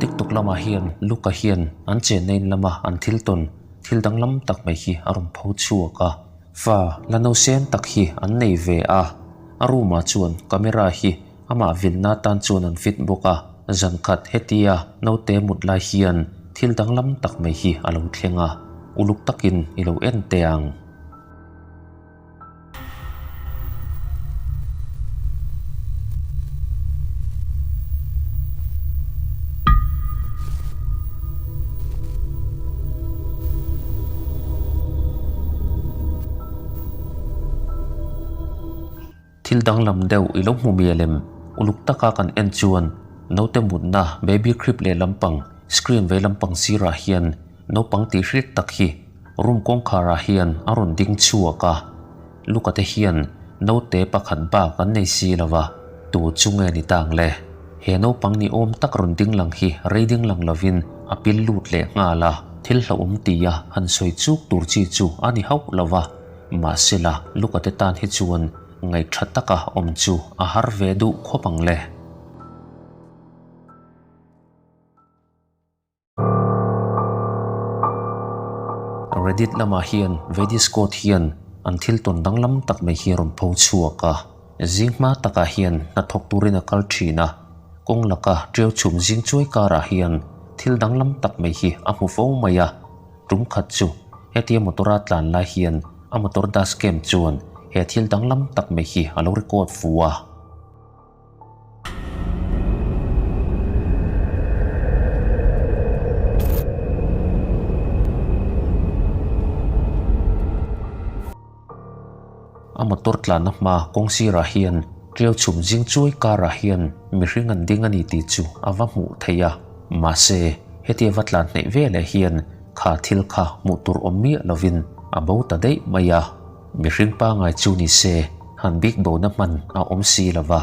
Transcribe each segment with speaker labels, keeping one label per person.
Speaker 1: tiktok lama hian luka hian an chen nein lama an thil ton thil dang lam tak mai hi arum pho chuaka fa lano sen tak hi an nei ve a aruma chuan camera hi ama vilna tan chuan an fit boka zan khat hetia note mutlai hian thil dang lam tak mai hi alo thlenga uluk takin ilo en teang thil dang lam deuh ilo mumialem uluk taka kan en chuan note mutna baby crib le lampang screen ve lampang sira hian no pangti hrit tak hi room kong khara hian arun ding chuaka lukate hian note pakhat ba kan nei si lawa tu chunge ni tang le he no pang ni om tak run ding lang hi reading lang lovin apil lut le ngala thil hlauhawm tia han soi chuk tur chi chu ani hau lawa ma sela lukate tan hi chuan ngai thataka om chu a har ve du khopang le Reddit lama hian Vediscott hian an thil ton danglam tak mai hi rom pho chuaka zingma taka hian na thok turina kal thina kong laka treu chum jing chuai kara hian thil danglam tak mai hi a mu fo maya tum khat chu hetia motora tlan la hian a motor das kem chuan he thil danglam tak mai hi alo record fuwa a motor tlan ma kongsira hian treu chum jing chuai kara hian mi hring an ding ani ti chu awa mu theia ma se hetia watlan nei vele hian kha thil kha mu tur ommi lovin abo ta dei maya mi hring pa ngai chu ni se han big bo na man a om si lawa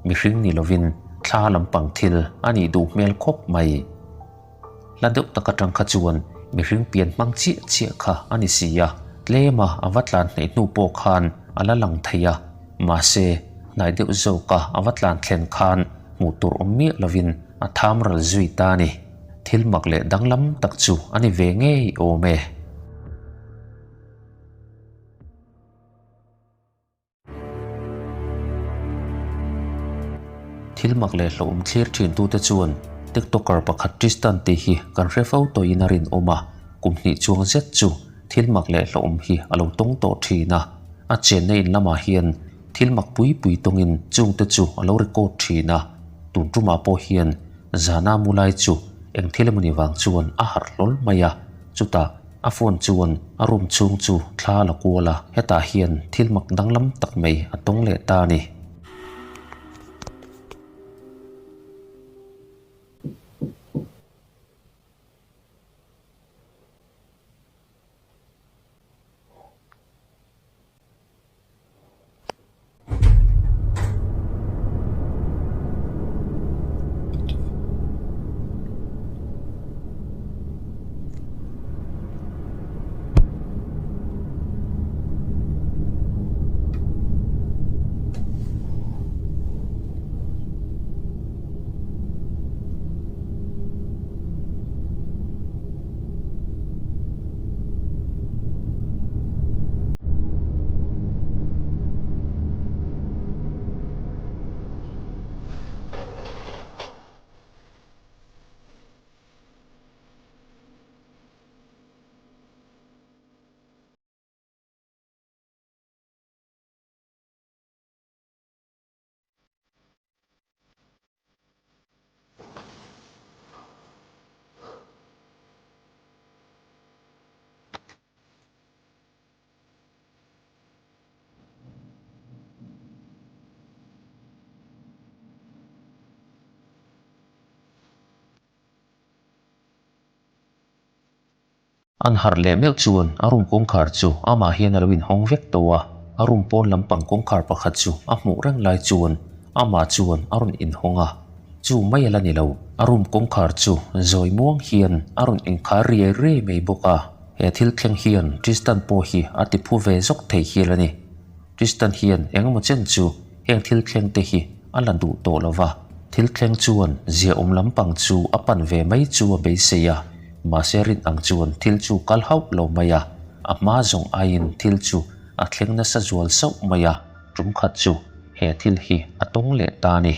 Speaker 1: mi hring ni lovin thla lampang thil ani du mel khop mai la deuh taka tang kha chuan mi hring pian mang chi chi kha ani sia tlema awatlan nei nu po khan ala lang theia ma se nai deuh zo ka awatlan thlen khan mu tur ommi lovin a tham ral zui ta ni thil mak le danglam tak chu ani ve nge o me thil mak le hlauhawm thlir thin tu te chuan tiktoker pakhat Tristan ti hi kan refo to inarin oma kumhni chuang zet chu thil mak le hlauhawm hi alo tong to thina a chen nei lama hian thil mak pui pui tongin chung te chu alo record thina tun tuma po hian zana mulai chu eng thilemani wang chuan a har lol maya chuta a phone chuan a room chung chu thla la kuala heta hian thil mak danglam tak mai atong le ta ni an har le mel chuan arum kongkhar chu ama hian alwin hong vek towa arum pon lampang kongkhar pakhat chu a hmu rang lai chuan ama chuan arun in honga chu mai ala ni lo arum kongkhar chu zoi muang hian arun in khar ri re mei boka he thil thleng hian Tristan po hi ati phu ve zok thei hilani Tristan hian engemaw chen chu heng thil thleng te hi alan du to lova thil thleng chuan zia lampang chu apan ve mai chu a be seya ma se rin ang chuan thil chu kal haup lo maya a ma zong ain thil chu a thleng na sa zual sau maya tum khat chu he thil hi atong le ta ni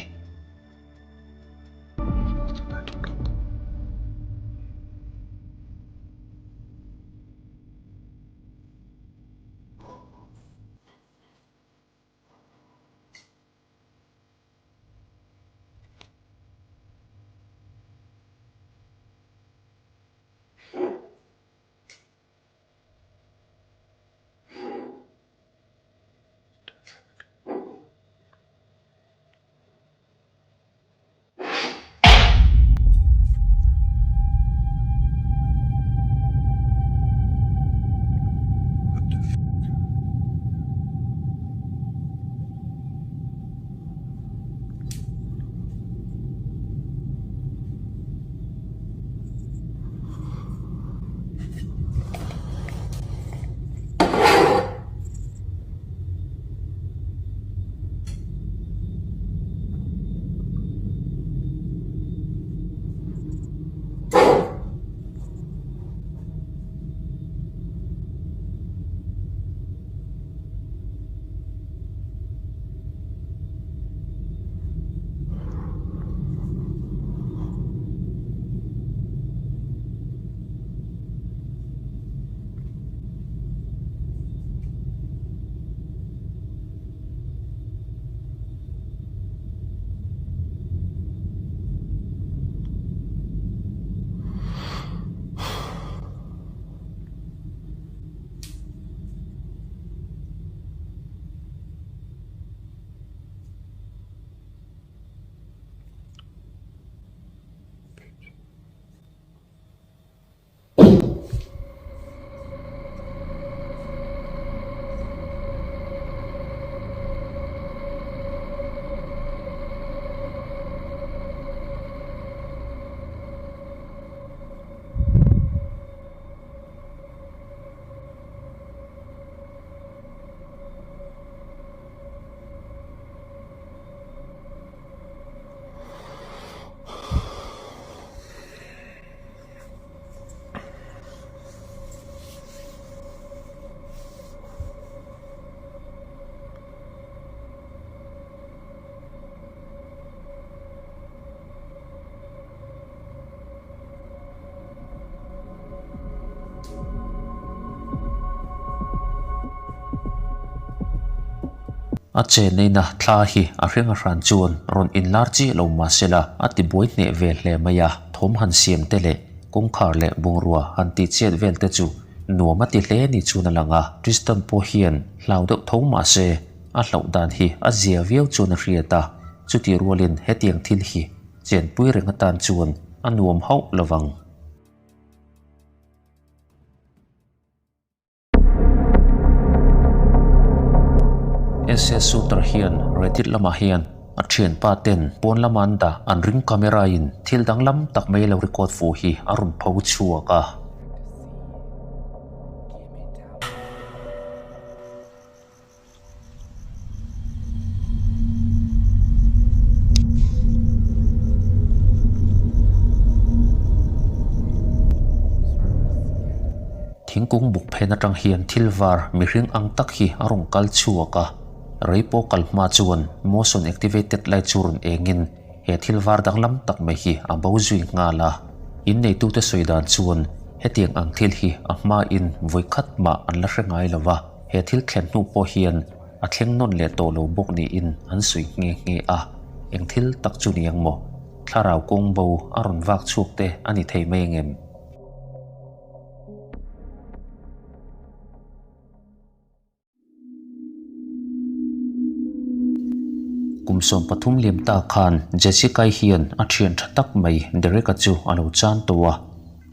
Speaker 1: a che nei na thla hi a hrenga hran chuan ron in lar chi lo ma sela ati boi ne ve hle maya thom han siam te le kong khar le bungrua han ti chet vel te chu nuama ti hle ni chuna langa tristan po hian hlau deuh tho ma se a hlau dan hi a zia viau chuna hriata chuti rualin hetiang thil hi chen pui renga tan chuan a nuam hau lawang SS Sutra hian Reddit lama hian a thian pa ten pon lamanda an ring camera in thil dang lam tak mai lo record fu hi arun pho chuaka thingkung buk phena tang hian thilwar mi hring ang tak hi arung kal chuaka reipo kalma chuan motion activated light churun engin he thilwar danglam tak mai hi a bozui ngala in nei tu te soidan chuan hetiang ang thil hi a ma in voi khat ma an la hrengai lawa he thil thlen nu po hian a thleng non le to lo bok ni in an sui nge nge a eng thil tak chu niang mo tharau kong bo aron wak chuk te ani thei mai ngem kumsom pathum lim ta khan Jessica hian a thian thatak mai dereka chu alo chan towa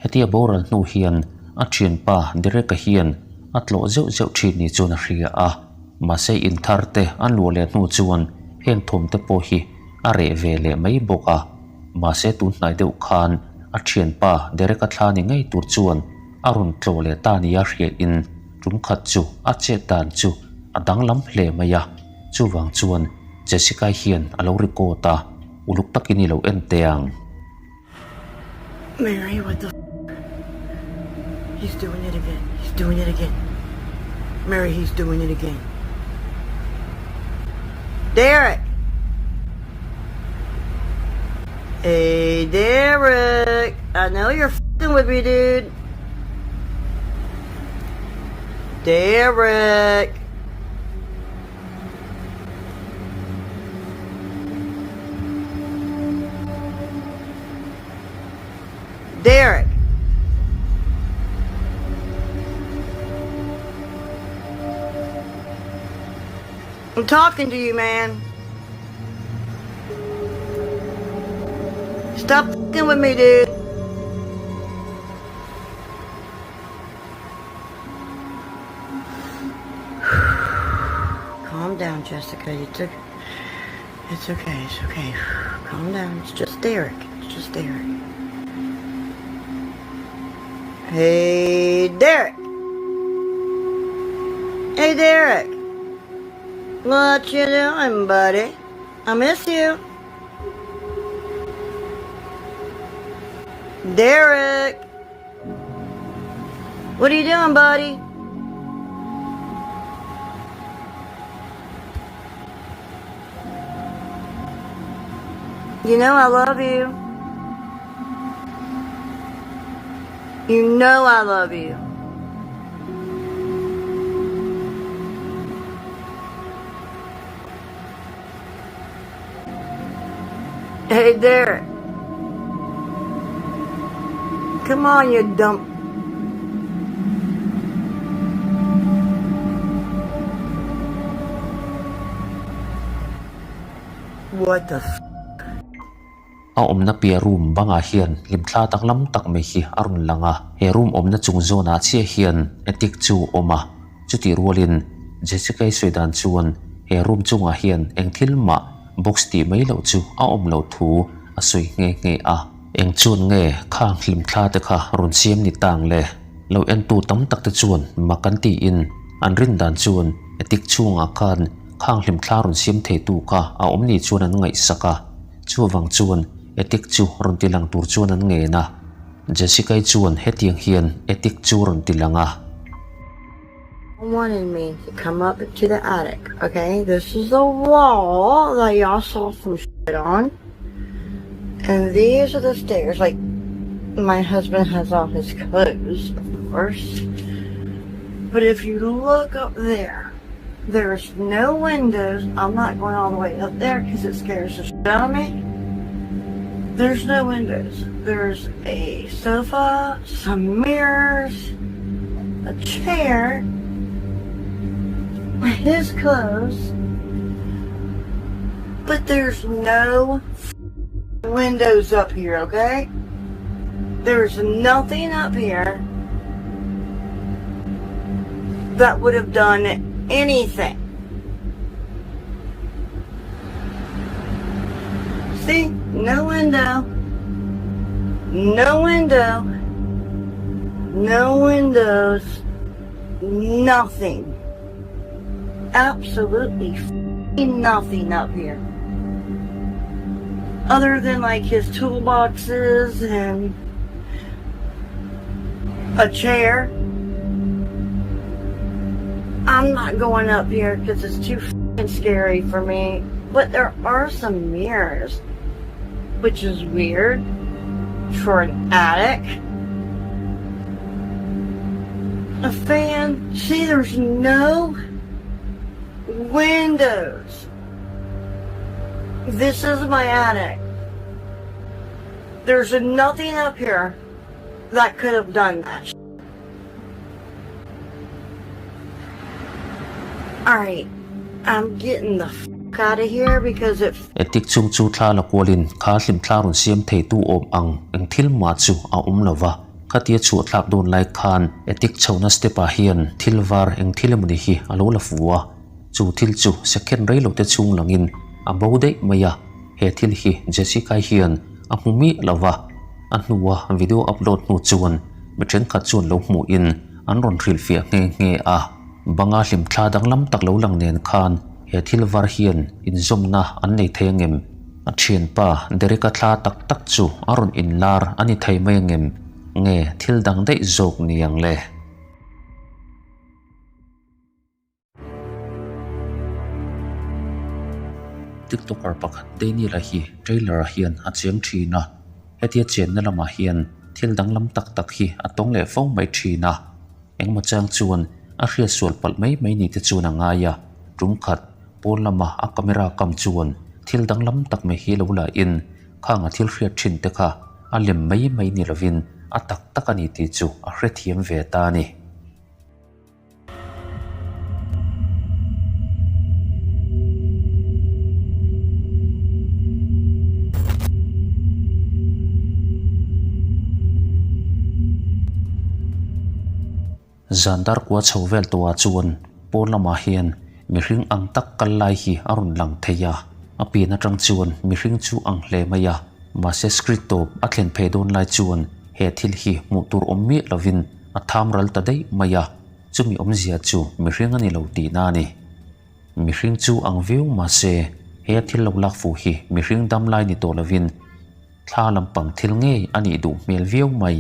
Speaker 1: hetia boral nu hian a thian pa dereka hian atlo zeu zeu thi ni chuna hria a ma se in tharte an lo le nu chuan heng thom te po hi a re ve le mai boka ma se tu nai deuh khan a thian pa dereka thlani ngei tur chuan arun tlo le ta ni a hria in tum khat chu a che tan chu adang lam hle maya chu wang chuan Jessica hian alo rikota uluk takin ni lo en teang.
Speaker 2: Mary, what the He's doing it again. He's doing it again. Mary, he's doing it again. Derek! Hey, Derek! I know you're f***ing with me, dude. Derek! Derek! I'm talking to you, man. Stop f***ing with me, dude. Calm down, Jessica. It's okay. It's okay. Calm down. It's just Derek. Hey, Derek. Hey, Derek. What you doing, buddy? I miss you. Derek. What are you doing, buddy? You know I love you. You know I love you. Hey, Derek. Come on, you dumb... What the f...
Speaker 1: Om na pia room banga hian limthla tak lam tak mai hi arun langa he room om na chung zona chia hian etik chu oma chuti rualin Jessica soidan chuan he room chunga hian engthil ma box ti mai lo chu a om lo thu a soi nge a eng chun nge khang limthla te kha run siam ni tang le lo en tu tam tak te chuan makan ti in an rin dan chuan etik chunga khan khang limthla run siam the tu ka a om ni chuan an ngai saka chu wang chuan etik chu ron tilang tur chuan an nge na Jessica chuan hetiang hian etik chu ron tilanga
Speaker 2: wanted me to come up to the attic, okay? This is the wall that y'all saw some shit on. And these are the stairs. Like, my husband has all his clothes, of course. But if you look up there, there's no windows. I'm not going all the way up there because it scares the shit out of me. There's no windows. There's a sofa, some mirrors, a chair, his clothes, but there's no windows up here, okay? There's nothing up here that would have done anything. See? No window. No window. No windows. Nothing. Absolutely nothing up here. Other than like his toolboxes and a chair. I'm not going up here because it's too scary for me. But there are some mirrors, which is weird for an attic. A fan. See, there's no windows. This is my attic. There's nothing up here that could have done that. Alright, I'm getting the f*** out of here because it...
Speaker 1: Etik chung chu thla la kualin kha hlim thla run siam thei tu om ang eng thil ma chu a lova khatia chu thlak don lai khan etik chhona stepa hian thilwar eng thilemuni hi alo la fuwa chu thil chu second rei lo te chung langin a bode maya he thil hi Jessica hian a humi lova an nuwa video upload nu chuan mitren khat chuan lo mu in an ron ril fia nge a banga hlim thla dang lam tak lo lang nen khan he thilwar hian in zomna an nei thengem a thian pa dereka thla tak tak chu arun inlar ani thei mai ngem nge thil dang dei zok niang le tiktoker pakhat deini la hi trailer a hian a cheng thina hetia chen na lama hian thil dang lam tak tak hi atong le fo mai thina engma chang chuan a hria sual pal mai mai ni te chuna nga ya rum khat pol lama a camera kam chuan thil dang lam tak me hi lo la in khanga thil hria thin te kha a lem mai mai ni lovin a tak tak ani ti chu a hre thiam ve ta ni zandar kwa chhovel towa chuan polama hian mihring ang tak kal lai hi arun lang theya api na tang chuan mihring chu ang hle maya ma se script to a thlen phe don lai chuan he thil hi mu tur ommi lovin a tham ral ta dei maya chumi omzia chu mihring ani lo ti na ni mihring chu ang view ma se he thil lo lak fu hi mihring dam lai ni to lovin thla lampang thil nge ani du mel view mai